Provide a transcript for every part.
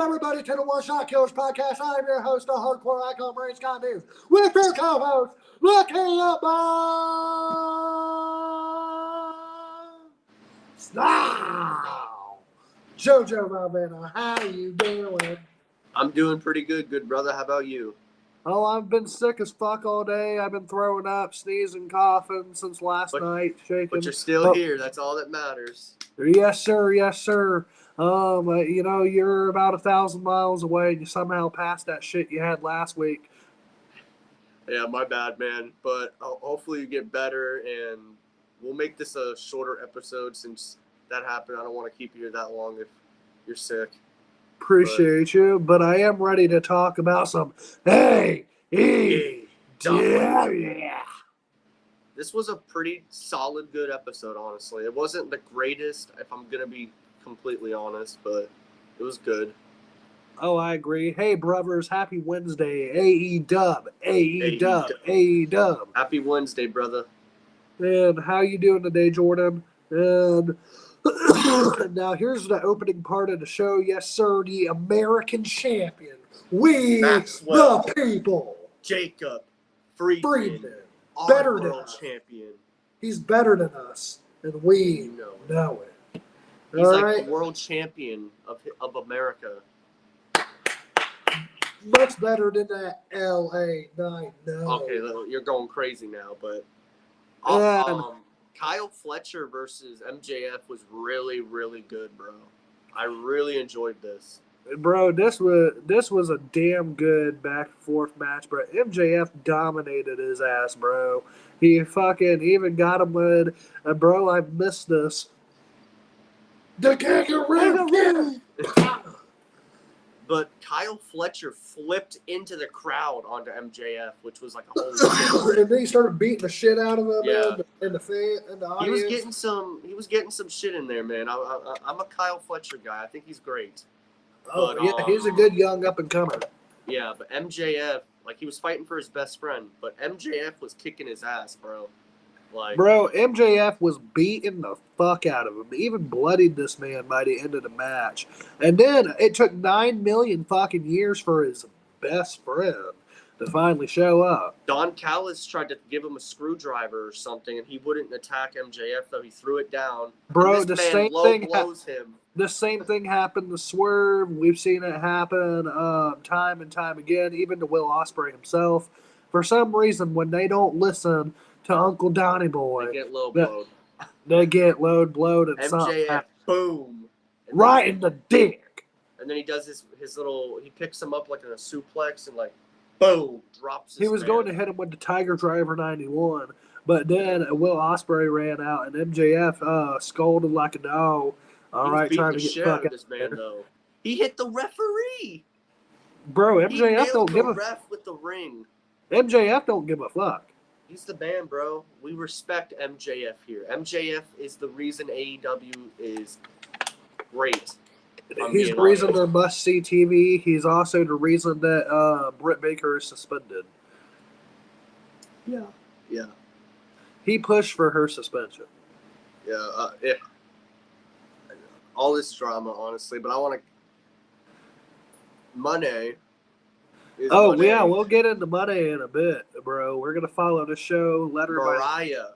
everybody, to the One Shot Killers podcast. I'm your host, the hardcore icon, Mariah Scott News, with your co-host, looking up now, JoJo Malvina. How you doing? I'm doing pretty good brother. How about you? Oh, I've been sick as fuck all day. I've been throwing up, sneezing, coughing since last night, shaking. But you're still here. That's all that matters. Yes, sir. Yes, sir. You're about 1,000 miles away, and you somehow passed that shit you had last week. Yeah, my bad, man. But hopefully you get better, and we'll make this a shorter episode since that happened. I don't want to keep you here that long if you're sick. Appreciate you, but I am ready to talk about some AEW. This was a pretty solid, good episode, honestly. It wasn't the greatest, if I'm going to be completely honest, but it was good. Oh, I agree. Hey, brothers, happy Wednesday. AEW. Happy Wednesday, brother. And how you doing today, Jordan? And now here's the opening part of the show. Yes, sir, the American champion. We Maxwell, the people. Jacob Friedman. Better than world us. Champion. He's better than us, and we know it. He's like the world champion of America. Much better than that LA Knight. No. Okay, you're going crazy now, but Kyle Fletcher versus MJF was really, really good, bro. I really enjoyed this. Bro, this was a damn good back and forth match, bro. MJF dominated his ass, bro. He fucking even got him with, bro, I missed this. The kangaroo! But Kyle Fletcher flipped into the crowd onto MJF, which was like a whole and then he started beating the shit out of him in the audience. He was getting some shit in there, man. I'm a Kyle Fletcher guy. I think he's great. Oh, but, yeah, he's a good young up-and-comer. Yeah, but MJF, like, he was fighting for his best friend, but MJF was kicking his ass, bro. Like, bro, MJF was beating the fuck out of him. He even bloodied this man by the end of the match. And then it took 9 million fucking years for his best friend to finally show up. Don Callis tried to give him a screwdriver or something, and he wouldn't attack MJF, though. He threw it down. Bro, the same thing happened to Swerve. We've seen it happen time and time again, even to Will Ospreay himself. For some reason, when they don't listen to Uncle Donny Boy, they get low blowed. They get low blowed and MJF, boom. Right in the dick. And then he does his little, he picks him up like in a suplex and like, boom, drops his He was man. going to hit him with the Tiger Driver 91, but then Will Ospreay ran out and MJF scolded like a dog. All right, trying to get fuck out this man though. He hit the referee. Bro, MJF don't give a ref with the ring. MJF don't give a fuck. He's the man, bro. We respect MJF here. MJF is the reason AEW is great. He's the reason they're must-see TV. He's also the reason that Britt Baker is suspended. Yeah. He pushed for her suspension. Yeah. All this drama, honestly, but I want to. Money. Money. Yeah, we'll get into money in a bit, bro. We're gonna follow the show letter Mariah.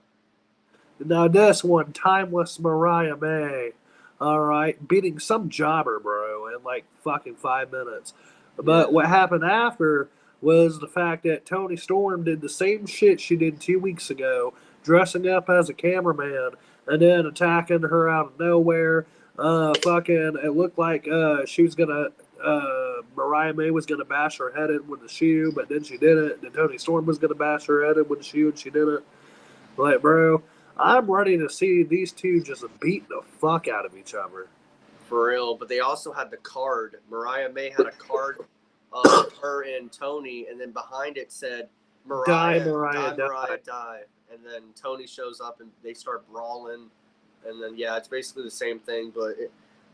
Now this one, timeless Mariah May. All right, beating some jobber, bro, in like fucking 5 minutes. But what happened after was the fact that Toni Storm did the same shit she did 2 weeks ago, dressing up as a cameraman and then attacking her out of nowhere. It looked like she was gonna. Mariah May was gonna bash her head in with the shoe, but then she didn't. Then Toni Storm was gonna bash her head in with the shoe, and she didn't. Like, bro, I'm ready to see these two just beat the fuck out of each other. For real, but they also had the card. Mariah May had a card of her and Toni, and then behind it said, Mariah, die. And then Toni shows up, and they start brawling. And then, it's basically the same thing. But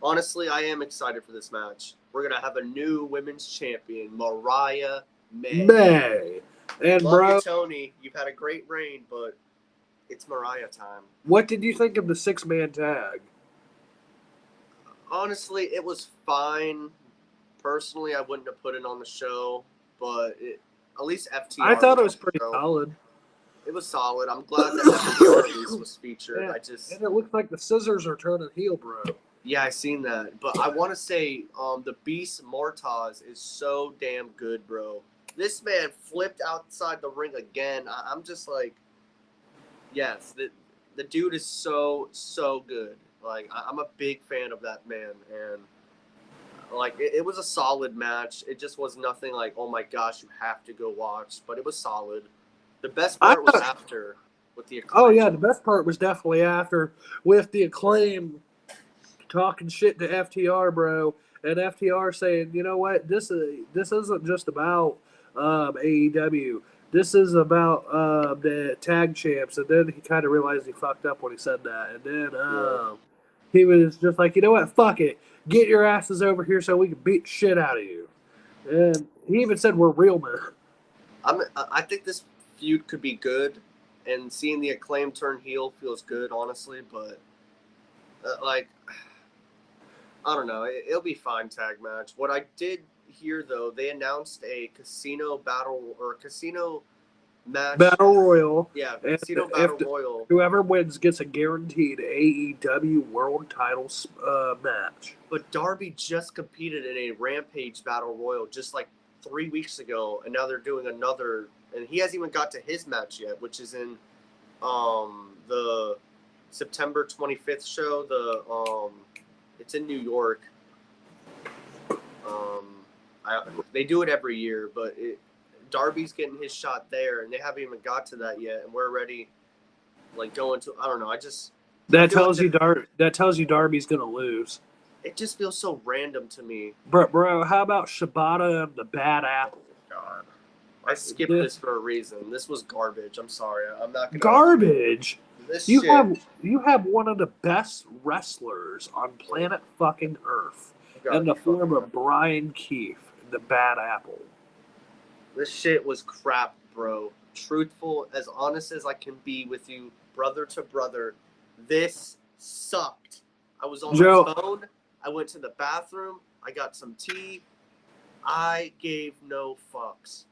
honestly, I am excited for this match. We're going to have a new women's champion, Mariah May. And Love bro, you, Toni. You've had a great reign, but it's Mariah time. What did you think of the 6-man tag? Honestly, it was fine. Personally, I wouldn't have put it on the show, but at least FTR. I thought it was pretty solid. It was solid. I'm glad that FTR at least was featured. And it looks like the scissors are turning heel, bro. Yeah, I seen that. But I want to say the Beast Mortaz is so damn good, bro. This man flipped outside the ring again. I'm just like, yes, the dude is so good. Like, I'm a big fan of that man. And, like, it was a solid match. It just was nothing like, oh, my gosh, you have to go watch. But it was solid. The best part was after with the Acclaim. Oh, yeah, the best part was definitely after with the Acclaim talking shit to FTR, bro. And FTR saying, you know what, this isn't just about AEW. This is about the tag champs. And then he kind of realized he fucked up when he said that. And then he was just like, you know what, fuck it. Get your asses over here so we can beat shit out of you. And he even said we're real men. I think this feud could be good, and seeing the Acclaim turn heel feels good, honestly. But like, I don't know, it'll be fine tag match. What I did hear though, they announced a casino match. Battle Royal. Yeah, casino battle royal. Whoever wins gets a guaranteed AEW World Title match. But Darby just competed in a Rampage Battle Royal just like 3 weeks ago, and now they're doing another. And he hasn't even got to his match yet, which is in the September 25th show. It's in New York. They do it every year, but Darby's getting his shot there, and they haven't even got to that yet, and we're already like going to. I don't know. That tells you Darby's gonna lose. It just feels so random to me. Bro, how about Shibata and the Bad Apple? God. I skipped this for a reason. This was garbage. I'm sorry. I'm not gonna. Garbage. You shit. have one of the best wrestlers on planet fucking Earth in the form of Brian Keefe, the Bad Apple. This shit was crap, bro. Truthful, as honest as I can be with you, brother to brother. This sucked. I was on my phone. I went to the bathroom. I got some tea. I gave no fucks.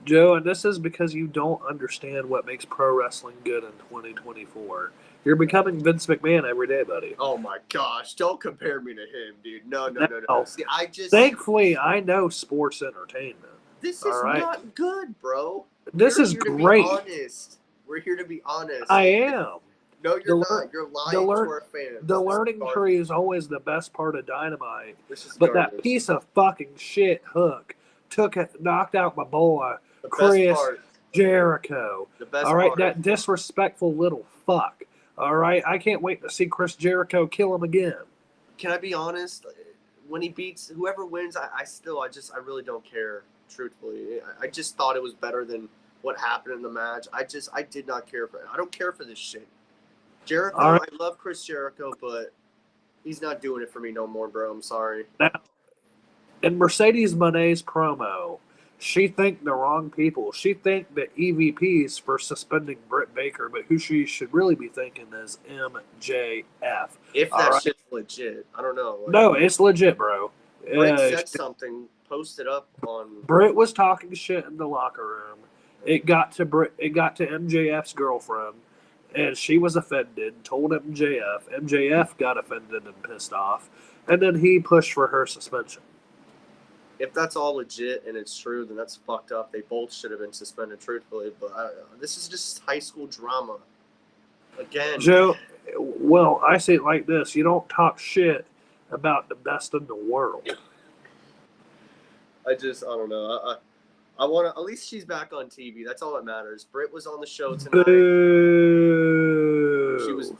Joe, and this is because you don't understand what makes pro wrestling good in 2024. You're becoming Vince McMahon every day, buddy. Oh my gosh. Don't compare me to him, dude. No. See, Thankfully, I know sports entertainment. This is not good, bro. This is great. We're here to be honest. I am. No, you're not. You're lying to our fans. The learning tree is always the best part of Dynamite. But that piece of fucking shit Hook knocked out my boy, Chris Jericho. The best all right, part. that disrespectful little fuck. All right, I can't wait to see Chris Jericho kill him again. Can I be honest? When he beats whoever wins, I really don't care. Truthfully, I just thought it was better than what happened in the match. I did not care for it. I don't care for this shit. Jericho, I love Chris Jericho, but he's not doing it for me no more, bro. I'm sorry. Now, in Mercedes Monet's promo, she thanked the wrong people. She thanked the EVPs for suspending Britt Baker, but who she should really be thanking is MJF. If that shit's legit. I don't know. No, it's legit, bro. Britt said something, posted up on... Britt was talking shit in the locker room. It got to MJF's girlfriend, and she was offended, told MJF. MJF got offended and pissed off, and then he pushed for her suspension. If that's all legit and it's true, then that's fucked up. They both should have been suspended, truthfully. But this is just high school drama. Again. Joe, well, I say it like this. You don't talk shit about the best in the world. I don't know. I want to. At least she's back on TV. That's all that matters. Britt was on the show tonight. Boo. She was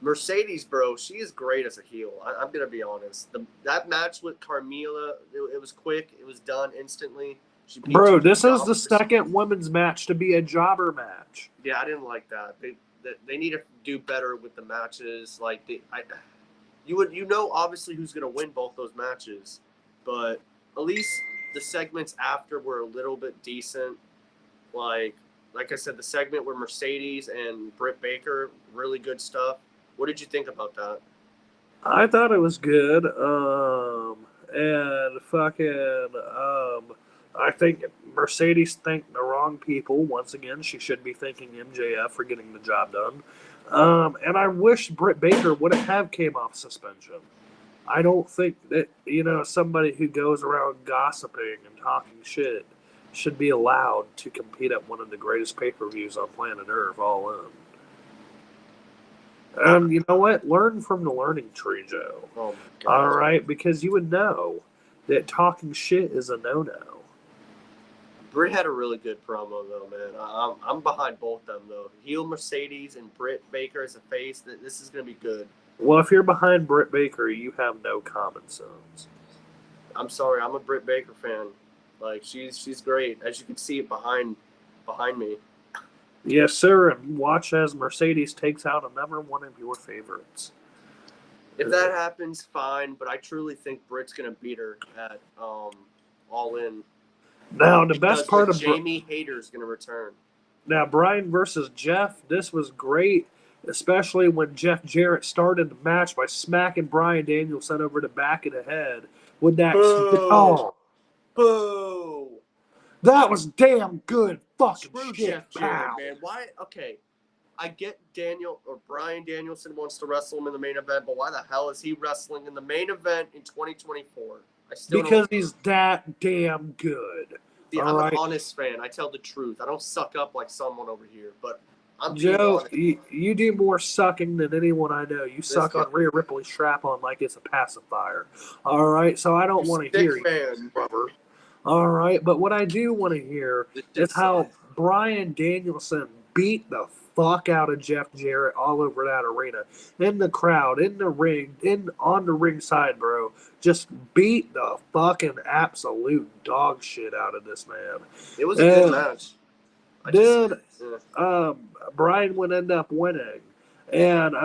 Mercedes, bro. She is great as a heel. I'm gonna be honest. That match with Carmella, it was quick. It was done instantly. Bro, this is the second women's match to be a jobber match. Yeah, I didn't like that. They need to do better with the matches. Like you know obviously who's gonna win both those matches, but at least the segments after were a little bit decent. Like I said, the segment where Mercedes and Britt Baker, really good stuff. What did you think about that? I thought it was good. and fucking I think Mercedes thanked the wrong people. Once again, she should be thanking MJF for getting the job done. And I wish Britt Baker wouldn't have came off suspension. I don't think that, somebody who goes around gossiping and talking shit should be allowed to compete at one of the greatest pay-per-views on planet Earth, all in. And you know what? Learn from the learning tree, Joe. Oh my God. All right? Because you would know that talking shit is a no-no. Britt had a really good promo, though, man. I'm behind both them, though. Heel Mercedes and Britt Baker as a face. This is going to be good. Well, if you're behind Britt Baker, you have no common sense. I'm sorry. I'm a Britt Baker fan. Like, she's great. As you can see behind me. Yes, sir. And watch as Mercedes takes out another one of your favorites. If that happens, fine. But I truly think Britt's going to beat her at All In. Now, the best part of Jamie Hayter's going to return. Now, Brian versus Jeff, this was great, especially when Jeff Jarrett started the match by smacking Bryan Danielson over the back of the head with that. Oh, boo! That was damn good fucking Screw shit, Jeff Jarrett, man. Why? Okay, I get Bryan Danielson wants to wrestle him in the main event, but why the hell is he wrestling in the main event in 2024? Because he's that damn good. See, I'm an honest fan. I tell the truth. I don't suck up like someone over here, but I'm Joe, you do more sucking than anyone I know. You suck on Rhea Ripley's strap-on like it's a pacifier. All right, so I don't want to hear you, rubber. All right, but what I do want to hear is how Bryan Danielson beat the fuck out of Jeff Jarrett all over that arena, in the crowd, in the ring, on the ring side, bro. Just beat the fucking absolute dog shit out of this man. It was a good match. Bryan would end up winning, and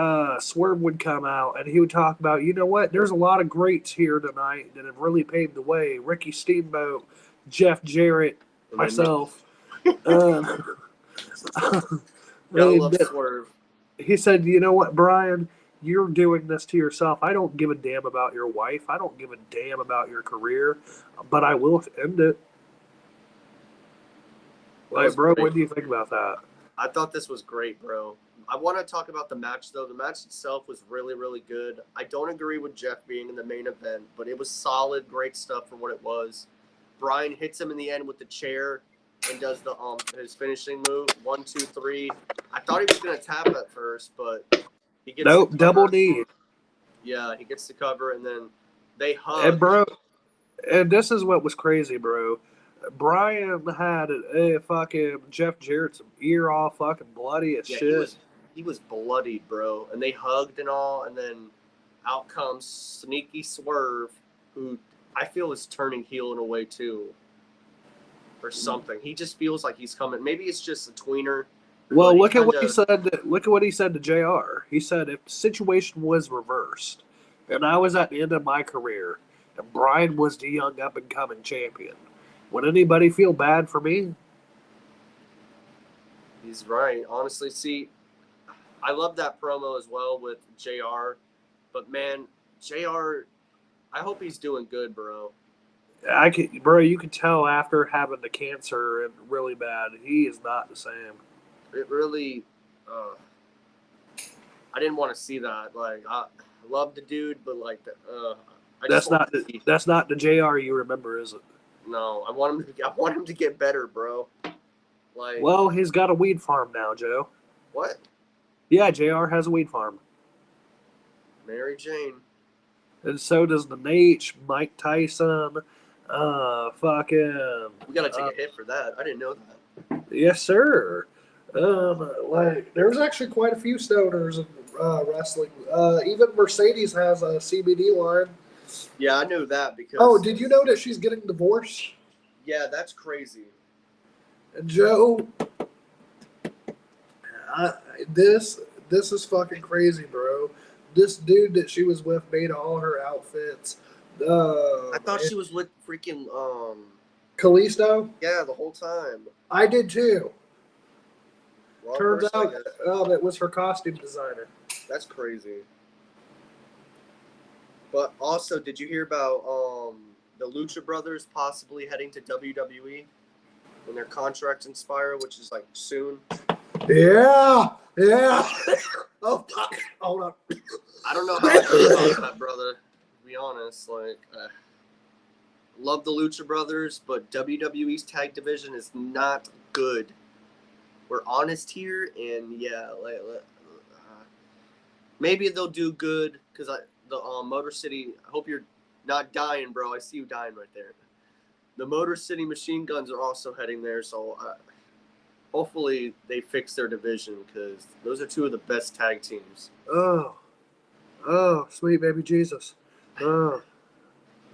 Swerve would come out, and he would talk about, you know what, there's a lot of greats here tonight that have really paved the way. Ricky Steamboat, Jeff Jarrett, myself. Love Swerve. He said, you know what, Bryan, you're doing this to yourself. I don't give a damn about your wife. I don't give a damn about your career, but I will end it. Like, bro, what do you think about that? I thought this was great, bro. I want to talk about the match, though. The match itself was really, really good. I don't agree with Jeff being in the main event, but it was solid, great stuff for what it was. Bryan hits him in the end with the chair and does the his finishing move, 1, 2, 3. I thought he was gonna tap at first, but he gets double knee. Yeah, he gets the cover, and then they hug. And this is what was crazy, bro. Bryan had a fucking Jeff Jarrett's ear all fucking bloody as shit. He was bloodied, bro. And they hugged and all, and then out comes Sneaky Swerve, who I feel is turning heel in a way too. Or something. He just feels like he's coming. Maybe it's just a tweener. Well, look at what he said. Look at what he said to JR. He said if the situation was reversed, and I was at the end of my career, and Bryan was the young up and coming champion, would anybody feel bad for me? He's right. Honestly, see, I love that promo as well with JR. But man, JR, I hope he's doing good, bro. You could tell after having the cancer and really bad, he is not the same. It really, I didn't want to see that. Like, I love the dude, but like, that's not the JR you remember, is it? No, I want him to get better, bro. Like, well, he's got a weed farm now, Joe. What? Yeah, JR has a weed farm. Mary Jane. And so does the Nate, Mike Tyson. Fucking. We gotta take a hit for that. I didn't know that. Yes, sir. There's actually quite a few stoners in wrestling. Even Mercedes has a CBD line. Yeah, I knew that because. Oh, did you know that she's getting divorced? Yeah, that's crazy. And Joe, this is fucking crazy, bro. This dude that she was with made all her outfits. I thought she was with freaking Kalisto. Yeah, the whole time. I did too. Wrong Turns person, out, it was her costume designer. That's crazy. But also, did you hear about the Lucha Brothers possibly heading to WWE when their contracts expire, which is like soon? Yeah. Oh, fuck. Hold on. I don't know how I feel about that, brother. To be honest, like, love the Lucha Brothers, but WWE's tag division is not good. We're honest here, and yeah, maybe they'll do good because the Motor City. I hope you're not dying, bro. I see you dying right there. The Motor City Machine Guns are also heading there, so hopefully they fix their division because those are two of the best tag teams. Oh, sweet baby Jesus. Oh.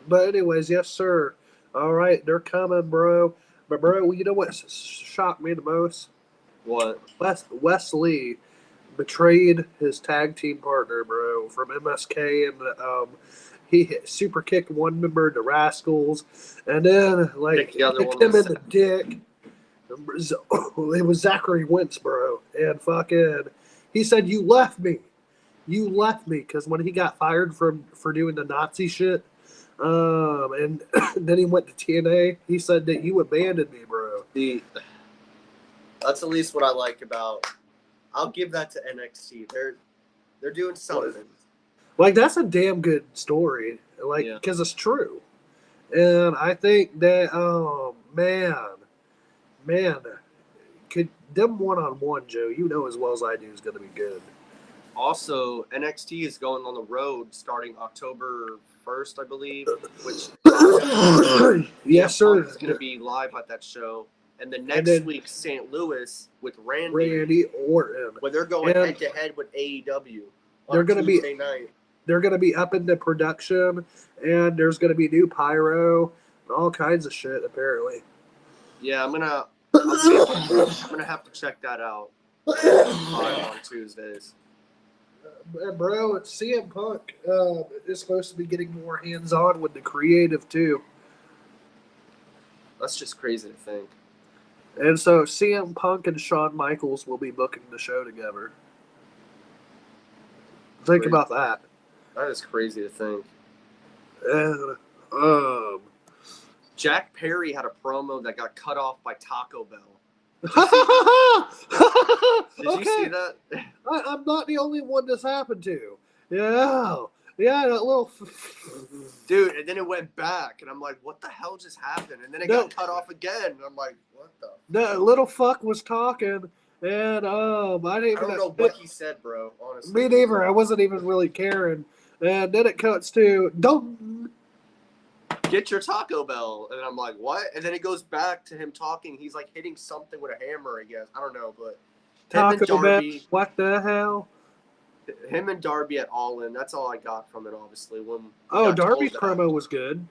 But anyways, yes, sir. All right, they're coming, bro. But, bro, you know what shocked me the most? What? Wes Lee betrayed his tag team partner, bro, from MSK, and he super kicked one member, the Rascals, and then like kicked him in the dick. It was Zachary Wentz, bro, and fucking he said, "You left me, because when he got fired for doing the Nazi shit, and then he went to TNA, he said that you abandoned me, bro." That's at least what I like about. I'll give that to NXT. They're doing something. Like, that's a damn good story. Like, because it's true. And I think that, man, could them one-on-one, Joe, you know as well as I do, is going to be good. Also, NXT is going on the road starting October 1st, I believe. Which yes, sir. Is going to be live at that show. And the next week, St. Louis with Randy Orton. Where they're going head-to-head with AEW. They're going to be night. They're going to be up into production, and there's going to be new pyro and all kinds of shit, apparently. Yeah, I'm gonna have to check that out on Tuesdays. Bro, CM Punk is supposed to be getting more hands-on with the creative, too. That's just crazy to think. And so CM Punk and Shawn Michaels will be booking the show together. Think about that. That is crazy to think. And Jack Perry had a promo that got cut off by Taco Bell. Did you see that? I'm not the only one this happened to. Yeah, that little dude, and then it went back, and I'm like, what the hell just happened? And then it got cut off again, and I'm like, what the? The little fuck was talking, and I don't know what he said, bro. Honestly, me neither. I wasn't even really caring, and then it cuts to don't get your Taco Bell, and I'm like, what? And then it goes back to him talking. He's like hitting something with a hammer, I guess. I don't know, but Taco Bell. What the hell? Him and Darby at All In. That's all I got from it, obviously. Darby's promo was good.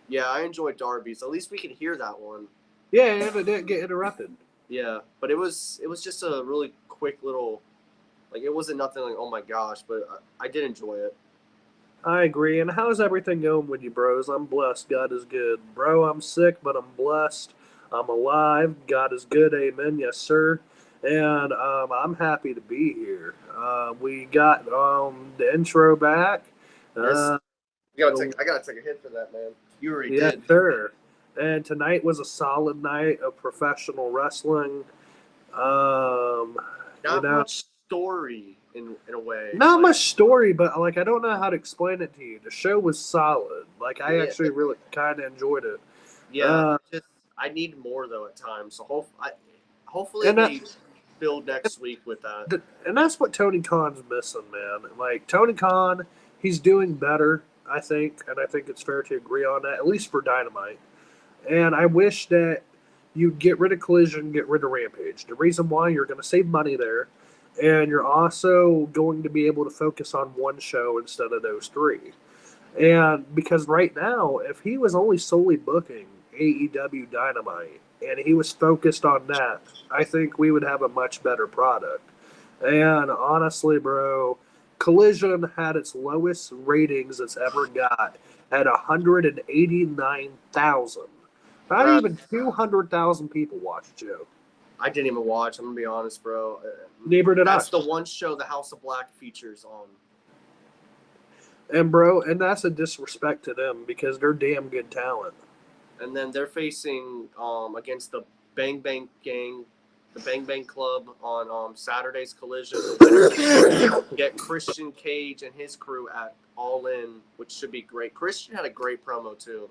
Yeah, I enjoyed Darby's. At least we could hear that one. Yeah, and it didn't get interrupted. Yeah, but it was just a really quick little, like, it wasn't nothing like, oh my gosh, but I did enjoy it. I agree. And how's everything going with you, bros? I'm blessed. God is good. Bro, I'm sick, but I'm blessed. I'm alive. God is good. Amen. Yes, sir. And I'm happy to be here. We got the intro back. I gotta take a hit for that, man. You already did. Yes, sir. And tonight was a solid night of professional wrestling. Not much story in a way. Not much story, but like I don't know how to explain it to you. The show was solid. Like I actually really kind of enjoyed it. Yeah, I need more though at times. So hopefully they build next week with that. And that's what Tony Khan's missing, man. Like Tony Khan, he's doing better, I think, and I think it's fair to agree on that, at least for Dynamite. And I wish that you'd get rid of Collision, get rid of Rampage. The reason why, you're going to save money there, and you're also going to be able to focus on one show instead of those three. And because right now, if he was only solely booking AEW Dynamite and he was focused on that, I think we would have a much better product. And honestly, bro, Collision had its lowest ratings it's ever got at 189,000. Not even 200,000 people watched, Joe. I didn't even watch. I'm going to be honest, bro. Neither did I. That's the one show the House of Black features on. And bro, and that's a disrespect to them because they're damn good talent. And then they're facing against the Bang Bang Gang, the Bang Bang Club on Saturday's Collision. The winner get Christian Cage and his crew at All In, which should be great. Christian had a great promo too.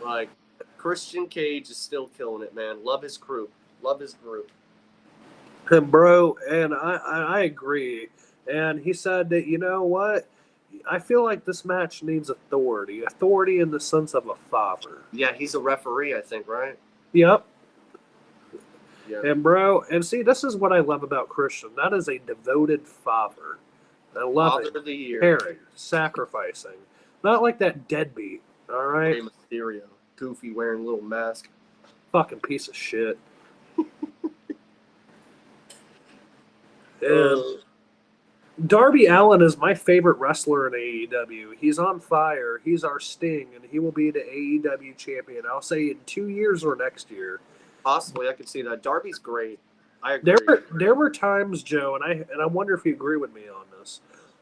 Like Christian Cage is still killing it, man. Love his crew. Love his group. And bro, and I agree. And he said that, you know what? I feel like this match needs authority. Authority in the sense of a father. Yeah, he's a referee, I think, right? Yep. Yeah. And bro, and see, this is what I love about Christian. That is a devoted father. I love Father it. of the year. Caring, sacrificing. Not like that deadbeat, all right? Rey Mysterio. Goofy wearing a little mask. Fucking piece of shit. And Darby Allin is my favorite wrestler in AEW. He's on fire. He's our Sting, and he will be the AEW champion. I'll say in 2 years or next year. Possibly, I could see that. Darby's great. I agree. There were times, Joe, and I wonder if you agree with me on this.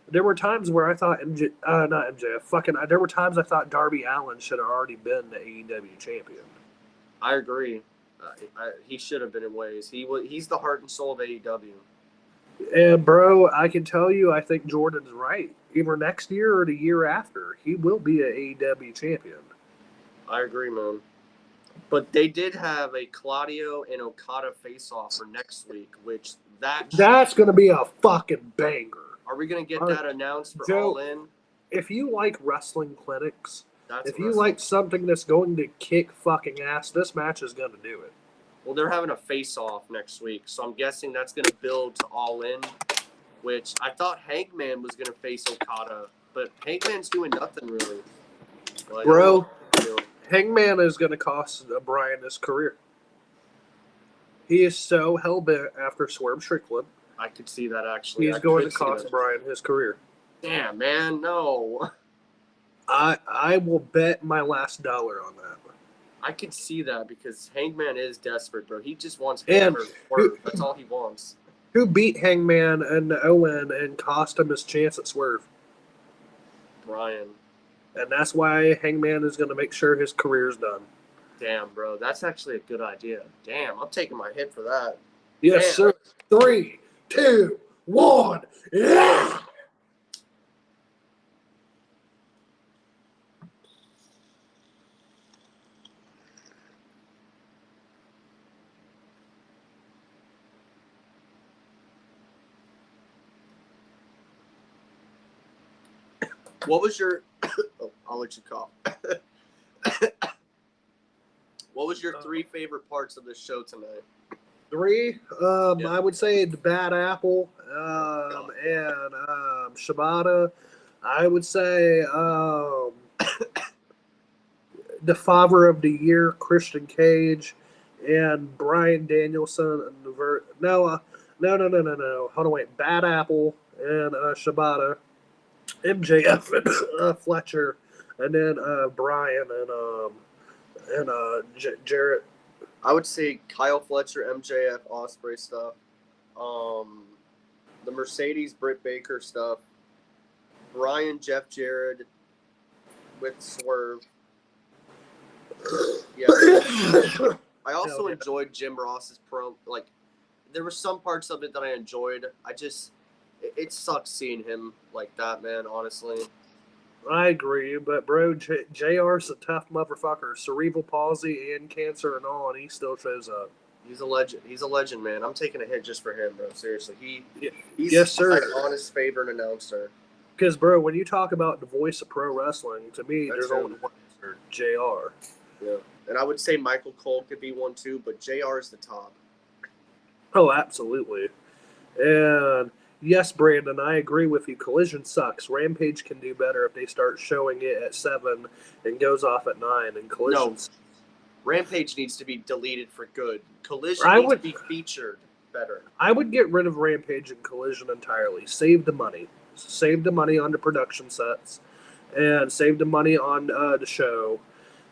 There were times where I thought not MJF, there were times I thought Darby Allin should have already been the AEW champion. I agree. He should have been in ways. He's the heart and soul of AEW. And bro, I can tell you, I think Jordan's right. Either next year or the year after, he will be an AEW champion. I agree, man. But they did have a Claudio and Okada face-off for next week, which that's going to be a fucking banger. Are we going to get that announced for Joe, All In? If you like wrestling clinics, if you like something that's going to kick fucking ass, this match is going to do it. Well, they're having a face-off next week, so I'm guessing that's going to build to All In, which I thought Hangman was going to face Okada, but Hangman's doing nothing really. Well, bro, Hangman is going to cost Bryan his career. He is so hell-bent after Swerve Strickland. I could see that, actually. He's going to cost Bryan his career. Damn, man, no. I will bet my last dollar on that. I could see that because Hangman is desperate, bro. He just wants hammer Swerve. That's all he wants. Who beat Hangman and Owen and cost him his chance at Swerve? Bryan. And that's why Hangman is going to make sure his career's done. Damn, bro. That's actually a good idea. Damn, I'm taking my hit for that. Yes, sir. 3, 2, 1. Yeah! What was your... oh, I'll let you cough. What was your 3 favorite parts of the show tonight? 3? I would say the Bad Apple and Shibata. I would say the Father of the Year, Christian Cage, and Bryan Danielson. And no. Hold on, wait. Bad Apple and Shibata. MJF and Fletcher, and then Bryan and Jarrett. I would say Kyle Fletcher, MJF, Ospreay stuff, the Mercedes Britt Baker stuff, Bryan, Jeff Jarrett with Swerve. Yeah. I also enjoyed Jim Ross's pro. Like, there were some parts of it that I enjoyed. It sucks seeing him like that, man, honestly. I agree, but bro, JR's a tough motherfucker. Cerebral palsy and cancer and all, and he still shows up. He's a legend. He's a legend, man. I'm taking a hit just for him, bro. Seriously. He's yes, sir. Like honest favorite announcer. Because, bro, when you talk about the voice of pro wrestling, to me, there's only one answer, JR. Yeah. And I would say Michael Cole could be one too, but JR is the top. Oh, absolutely. And yes, Brandon, I agree with you. Collision sucks. Rampage can do better if they start showing it at 7 and goes off at 9. And Collision. No. Rampage needs to be deleted for good. Collision needs to be featured better. I would get rid of Rampage and Collision entirely. Save the money. Save the money on the production sets. And save the money on the show.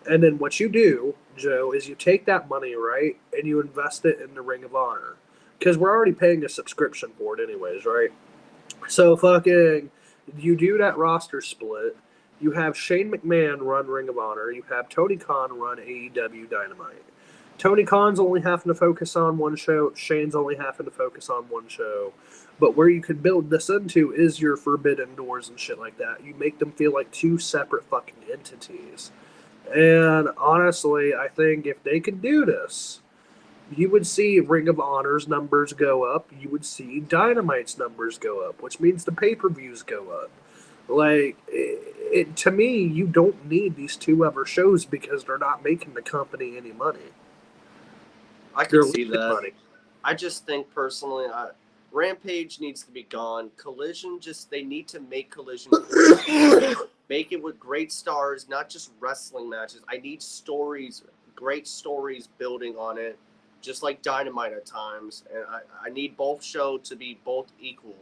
And then what you do, Joe, is you take that money, right, and you invest it in the Ring of Honor. Because we're already paying a subscription for it anyways, right? So fucking You do that roster split. You have Shane McMahon run Ring of Honor. You have Tony Khan run AEW Dynamite. Tony Khan's only having to focus on one show. Shane's only having to focus on one show. But where you could build this into is your Forbidden Doors and shit like that. You make them feel like two separate fucking entities. And honestly, I think if they could do this, you would see Ring of Honor's numbers go up. You would see Dynamite's numbers go up, which means the pay-per-views go up. Like, to me, you don't need these two other shows because they're not making the company any money. I can see that. Money. I just think personally, Rampage needs to be gone. Collision, they need to make Collision make it with great stars, not just wrestling matches. I need stories, great stories building on it, just like Dynamite at times. And I need both shows to be both equal.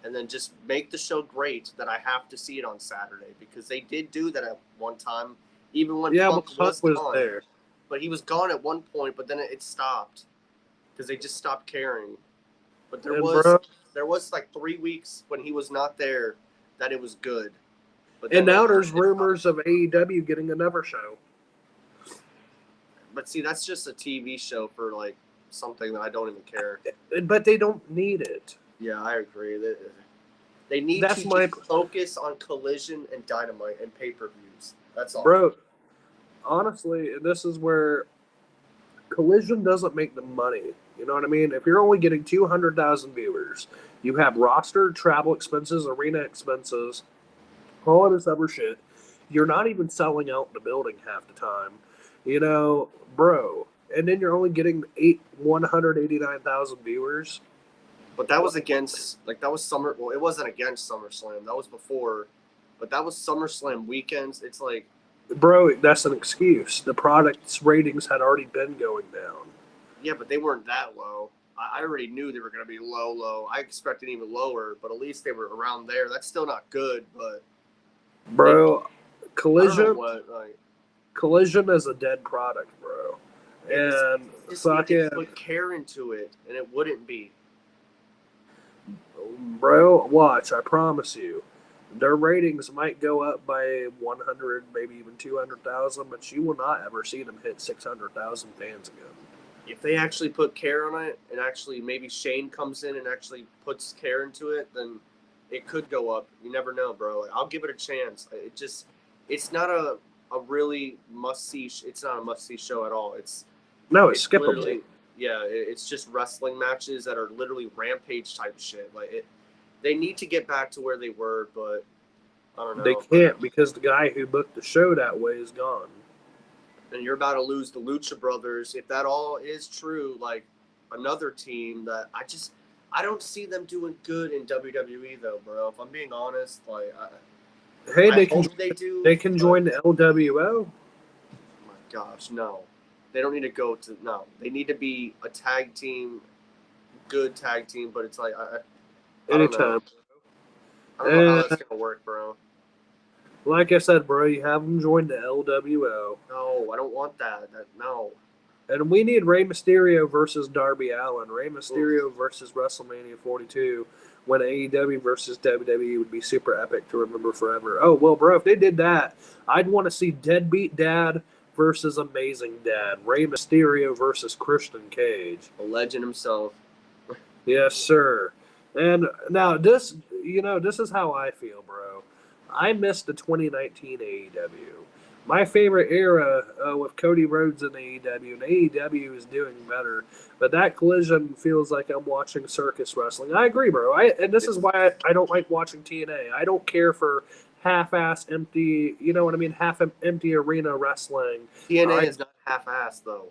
And then just make the show great that I have to see it on Saturday, because they did do that at one time, even when Punk was gone. There. But he was gone at one point, but then it stopped because they just stopped caring. But there was like 3 weeks when he was not there that it was good. But and now there's rumors of AEW getting another show. But see, that's just a TV show for like something that I don't even care. But they don't need it. Yeah, I agree. They need to focus on Collision and Dynamite and pay-per-views. That's all. Bro, honestly, this is where Collision doesn't make the money. You know what I mean? If you're only getting 200,000 viewers, you have roster, travel expenses, arena expenses, all of this other shit. You're not even selling out the building half the time. You know, bro. And then you're only getting 189,000 viewers. But that was against, that was well, it wasn't against SummerSlam. That was before. But that was SummerSlam weekends. It's like. Bro, that's an excuse. The product's ratings had already been going down. Yeah, but they weren't that low. I already knew they were going to be low. I expected even lower, but at least they were around there. That's still not good, but. Bro, Collision. Collision is a dead product, bro. And fucking. Put care into it, and it wouldn't be. Bro, watch. I promise you. Their ratings might go up by 100, maybe even 200,000, but you will not ever see them hit 600,000 fans again. If they actually put care on it, and actually maybe Shane comes in and actually puts care into it, then it could go up. You never know, bro. I'll give it a chance. It's not a really must-see. It's not a must-see show at all. It's skippable. Yeah, it's just wrestling matches that are literally Rampage type shit. They need to get back to where they were, but I don't know. They can't because the guy who booked the show that way is gone. And you're about to lose the Lucha Brothers. If that all is true, another team that I don't see them doing good in WWE though, bro. If I'm being honest, they can join the LWO. Oh my gosh, no. They don't need to go to no. They need to be a tag team, good tag team. But it's anytime. I don't know how that's gonna work, bro. Like I said, bro, you have them join the LWO. No, I don't want that. No. And we need Rey Mysterio versus Darby Allin. Rey Mysterio versus WrestleMania 42. When AEW versus WWE would be super epic to remember forever. Oh well, bro, if they did that, I'd want to see Deadbeat Dad versus Amazing Dad. Rey Mysterio versus Christian Cage. The legend himself. Yes, sir. And now this is how I feel, bro. I missed the 2019 AEW. My favorite era with Cody Rhodes in AEW, and AEW is doing better. But that Collision feels like I'm watching circus wrestling. I agree, bro. And this is why I don't like watching TNA. I don't care for half-ass empty, you know what I mean, half-empty arena wrestling. TNA is not half-ass, though.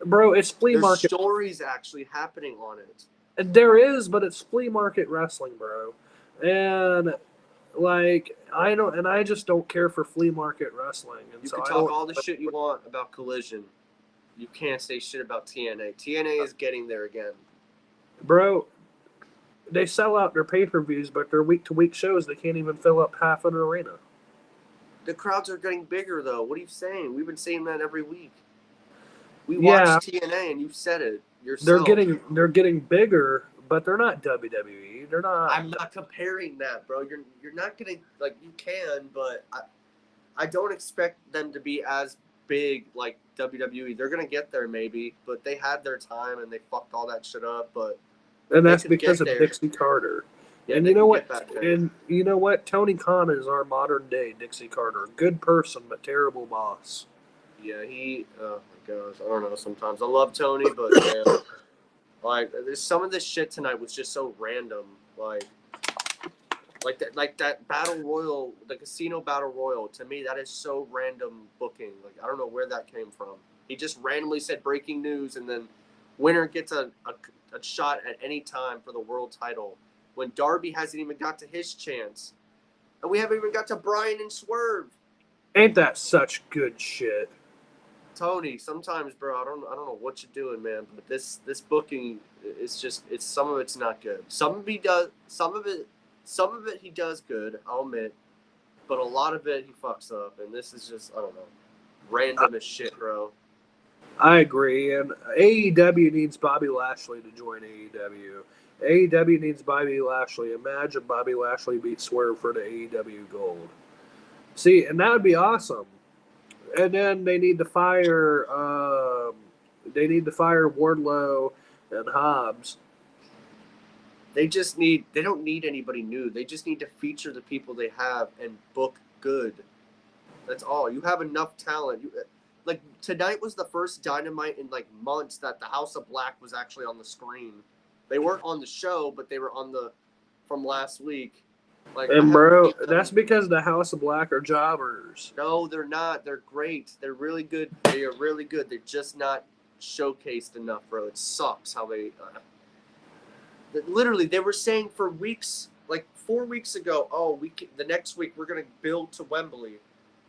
Bro, it's flea market. There's stories actually happening on it. There is, but it's flea market wrestling, bro. And I just don't care for flea market wrestling. And you can talk all the shit you want about Collision. You can't say shit about TNA. TNA is getting there again. Bro, they sell out their pay-per-views, but their week-to-week shows, they can't even fill up half an arena. The crowds are getting bigger, though. What are you saying? We've been saying that every week. We watch TNA, and you've said it yourself. They're getting bigger, but they're not WWE. They're not. I'm not comparing that, bro. You're not getting like you can, but I don't expect them to be as big like WWE. They're gonna get there maybe, but they had their time and they fucked all that shit up. But and that's because of Dixie Carter. Yeah, and you know what? And you know what? Tony Khan is our modern day Dixie Carter. Good person, but terrible boss. Yeah, he. Oh my gosh, I don't know. Sometimes I love Tony, but man, like some of this shit tonight was just so random. Like that battle royal, the casino battle royal. To me, that is so random booking. Like I don't know where that came from. He just randomly said breaking news, and then winner gets a shot at any time for the world title. When Darby hasn't even got to his chance, and we haven't even got to Bryan and Swerve. Ain't that such good shit? Tony, sometimes, bro, I don't know what you're doing, man. But this booking, it's some of it's not good. Some of it he does good. I'll admit, but a lot of it he fucks up, and this is just I don't know, random as shit, bro. I agree, and AEW needs Bobby Lashley to join AEW. AEW needs Bobby Lashley. Imagine Bobby Lashley beat Swerve for the AEW gold. See, and that would be awesome. And then they need to fire Wardlow and Hobbs. They don't need anybody new. They just need to feature the people they have and book good. That's all. You have enough talent. Like tonight was the first Dynamite in like months that the House of Black was actually on the screen. They weren't on the show, but they were on from last week. Like, and bro, that's because the House of Black are jobbers. No, they're not. They're great. They're really good. They are really good. They're just not showcased enough, bro. It sucks how they. Literally, they were saying for weeks, like 4 weeks ago, the next week we're gonna build to Wembley.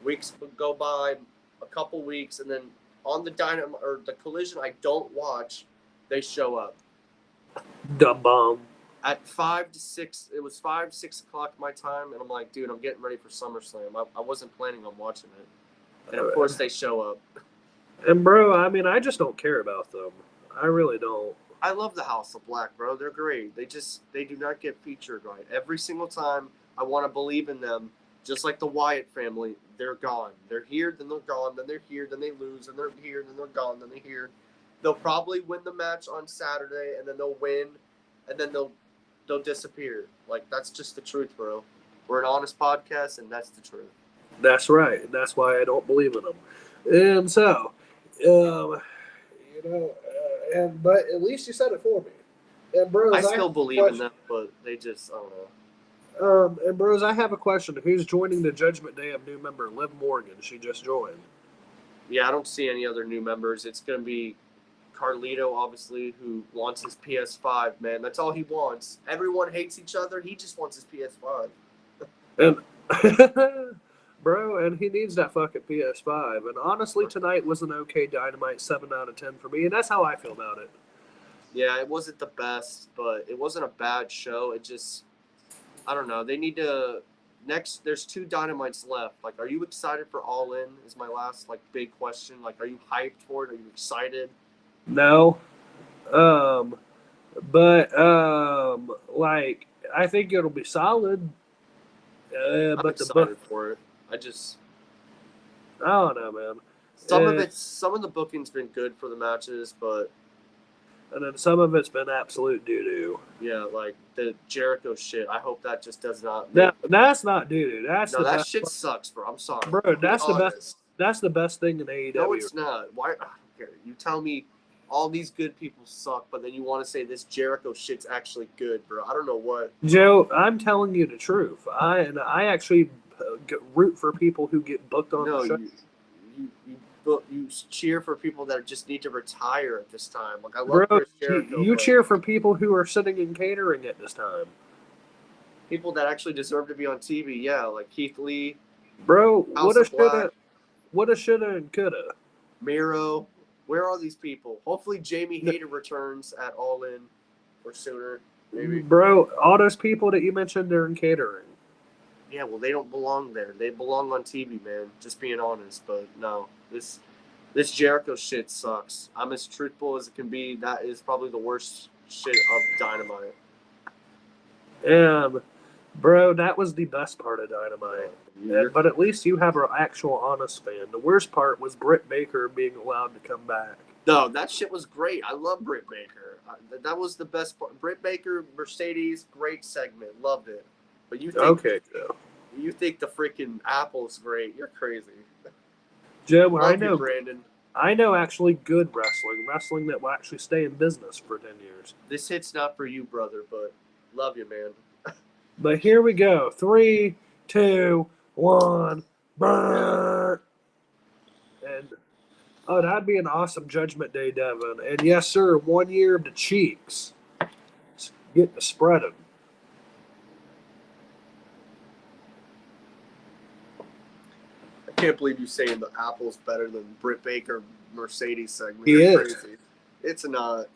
Weeks would go by, a couple weeks, and then on the Dynamite or the Collision I don't watch, they show up. Dumb bomb. At 5 to 6, it was 5, 6 o'clock my time, and I'm like, dude, I'm getting ready for SummerSlam. I wasn't planning on watching it, and of course they show up. And bro, I mean, I just don't care about them. I really don't. I love the House of Black, bro. They're great. They do not get featured right. Every single time I want to believe in them, just like the Wyatt family, they're gone. They're here, then they're gone, then they're here, then they lose, and they're here, then they're gone, then they're here. They'll probably win the match on Saturday, and then they'll win, and then they'll disappear. Like, that's just the truth, bro. We're an honest podcast, and that's the truth. That's right. That's why I don't believe in them. And so, but at least you said it for me. And bros, I still believe in them, but they just, I don't know. And bros, I have a question. Who's joining the Judgment Day of new member Liv Morgan? She just joined. Yeah, I don't see any other new members. It's going to be Carlito, obviously, who wants his PS5, man. That's all he wants. Everyone hates each other. He just wants his PS5. And bro, and he needs that fucking PS5. And honestly, tonight was an okay Dynamite, 7 out of 10 for me, and that's how I feel about it. Yeah, it wasn't the best, but it wasn't a bad show. It just, I don't know. They need to. Next, there's 2 Dynamites left. Like, are you excited for All In? Is my last big question. Like, are you hyped for it? Are you excited? No. But I think it'll be solid. I'm excited for it. I don't know, man. Some of the booking's been good for the matches, but and then some of it's been absolute doo-doo. Yeah, like the Jericho shit. I hope that just does not. That's not doo-doo. That shit sucks, bro. I'm sorry, bro. That's the best. That's the best thing in AEW. No, it's not. Why? I don't care. You tell me all these good people suck, but then you want to say this Jericho shit's actually good, bro. I don't know what. Joe, I'm telling you the truth. I actually root for people who get booked on the show. You cheer for people that just need to retire at this time. Like I love bro, Chris Jericho. You cheer for people who are sitting in catering at this time. People that actually deserve to be on TV, yeah, like Keith Lee. Bro, woulda, shoulda, and coulda. Miro. Where are these people? Hopefully Jamie Hayter returns at All In or sooner, maybe. Bro, all those people that you mentioned are in catering. Yeah, well, they don't belong there. They belong on TV, man. Just being honest. But no, this Jericho shit sucks. I'm as truthful as it can be. That is probably the worst shit of Dynamite. And, bro, that was the best part of Dynamite. But at least you have an actual honest fan. The worst part was Britt Baker being allowed to come back. No, that shit was great. I love Britt Baker. That was the best part. Britt Baker, Mercedes, great segment. Loved it. But you think, okay, Joe. You think the freaking Apple's great. You're crazy. Joe, I know. You, Brandon. I know actually good wrestling that will actually stay in business for 10 years. This hit's not for you, brother, but love you, man. But here we go. 3, 2, 1, burn. And, oh, that'd be an awesome Judgment Day, Devin. And yes, sir, 1 year of the cheeks. Get to spreading. I can't believe you saying the Apple's better than Britt Baker Mercedes segment. He is. Crazy. It's not.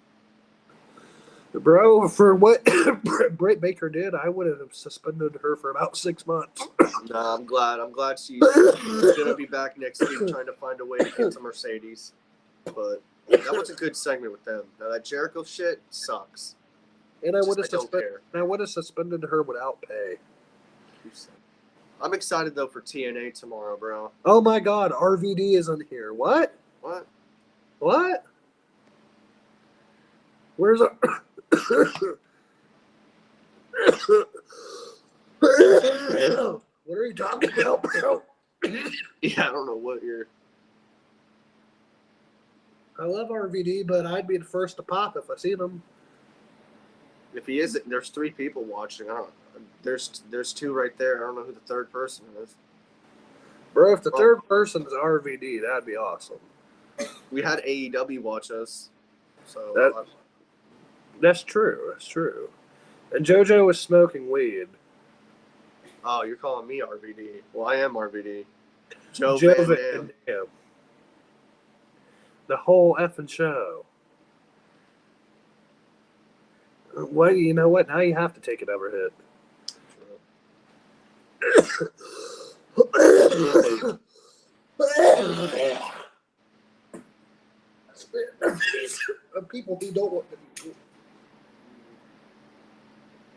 Bro, for what Britt Baker did, I would have suspended her for about 6 months. Nah, I'm glad. I'm glad she's gonna be back next week trying to find a way to get to Mercedes. But that was a good segment with them. Now that Jericho shit sucks. And I would have suspended her without pay. I'm excited though for TNA tomorrow, bro. Oh my God, RVD is in here. What? What? What? Where's our... What are you talking about, bro? Yeah, I don't know what you're... I love RVD, but I'd be the first to pop if I seen him. If he isn't, there's 3 people watching. There's 2 right there. I don't know who the third person is. Bro, if the third person is RVD, that'd be awesome. We had AEW watch us. So that's true. That's true. And JoJo was smoking weed. Oh, you're calling me RVD. Well, I am RVD. Joe Van Dam. The whole effing show. Well, you know what? Now you have to take it over hit. People who don't want to be cool.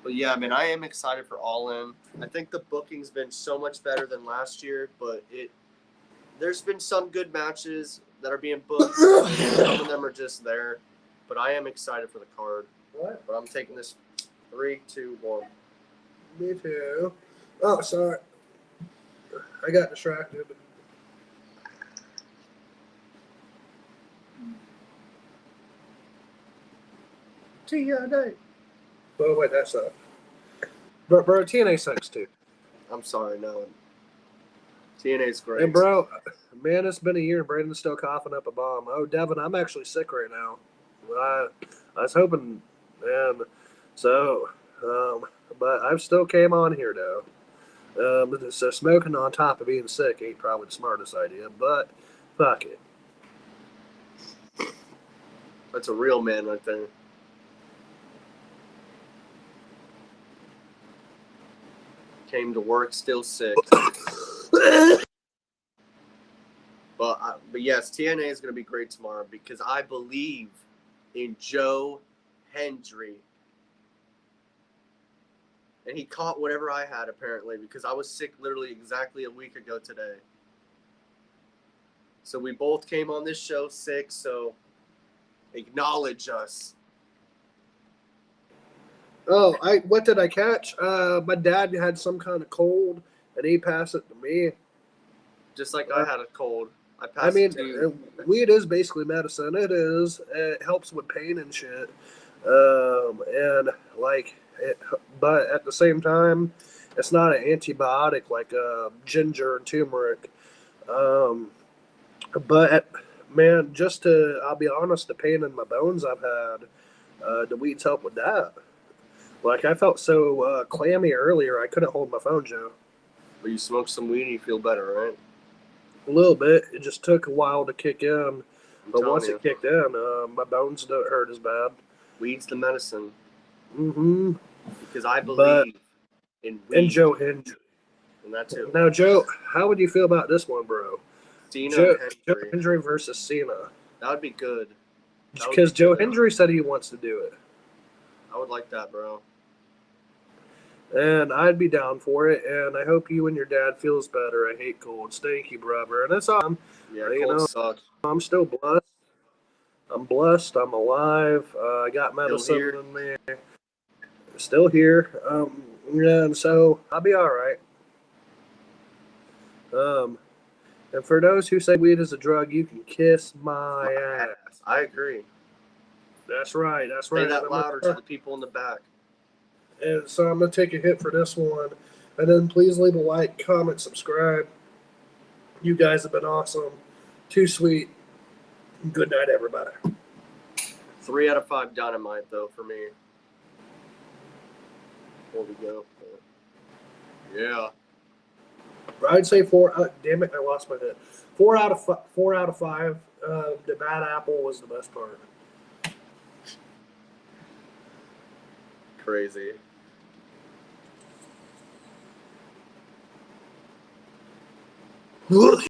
But yeah, I mean, I am excited for All In. I think the booking's been so much better than last year, but there's been some good matches that are being booked. Some of them are just there. But I am excited for the card. What? But I'm taking this 3, 2, 1. Me too. Oh, sorry. I got distracted. TNA. Oh, wait, that's not. Bro, TNA sucks too. I'm sorry, no. TNA's great. And bro, man, it's been a year and Brandon's still coughing up a bomb. Oh, Devin, I'm actually sick right now. I was hoping, man. So, but I've still came on here though. So smoking on top of being sick ain't probably the smartest idea, but fuck it. That's a real man right there. Came to work still sick. But yes, TNA is going to be great tomorrow because I believe in Joe Hendry. And he caught whatever I had apparently because I was sick literally exactly a week ago today. So we both came on this show sick, so acknowledge us. Oh, what did I catch? My dad had some kind of cold, and he passed it to me. Just like I had a cold. I passed it to you. Weed is basically medicine. It is. It helps with pain and shit. But at the same time, it's not an antibiotic like ginger and turmeric. But man, I'll be honest, the pain in my bones I've had, the weeds help with that. Like, I felt so clammy earlier, I couldn't hold my phone, Joe. But you smoke some weed and you feel better, right? A little bit. It just took a while to kick in. But once it kicked in, my bones don't hurt as bad. Weed's the medicine. Mm-hmm. Because I believe in weed. And Joe Hendry. And that too. Now, Joe, how would you feel about this one, bro? Joe Hendry versus Cena. That would be good. Because Joe Hendry said he wants to do it. I would like that, bro. And I'd be down for it. And I hope you and your dad feels better. I hate cold. Thank you, brother. And it's awesome. Yeah, You cold know, sucks. I'm still blessed. I'm blessed. I'm alive. I got medicine in me. Still here. Yeah, and so I'll be all right. And for those who say weed is a drug, you can kiss my ass. I agree. That's right. That's Say right. that louder to the people in the back. And so I'm gonna take a hit for this one, and then please leave a like, comment, subscribe. You guys have been awesome. Too sweet. Good night, everybody. 3 out of 5 dynamite though for me. Before we go. Yeah. I'd say 4. Damn it, I lost my head. 4 out of 5. The bad apple was the best part. Crazy.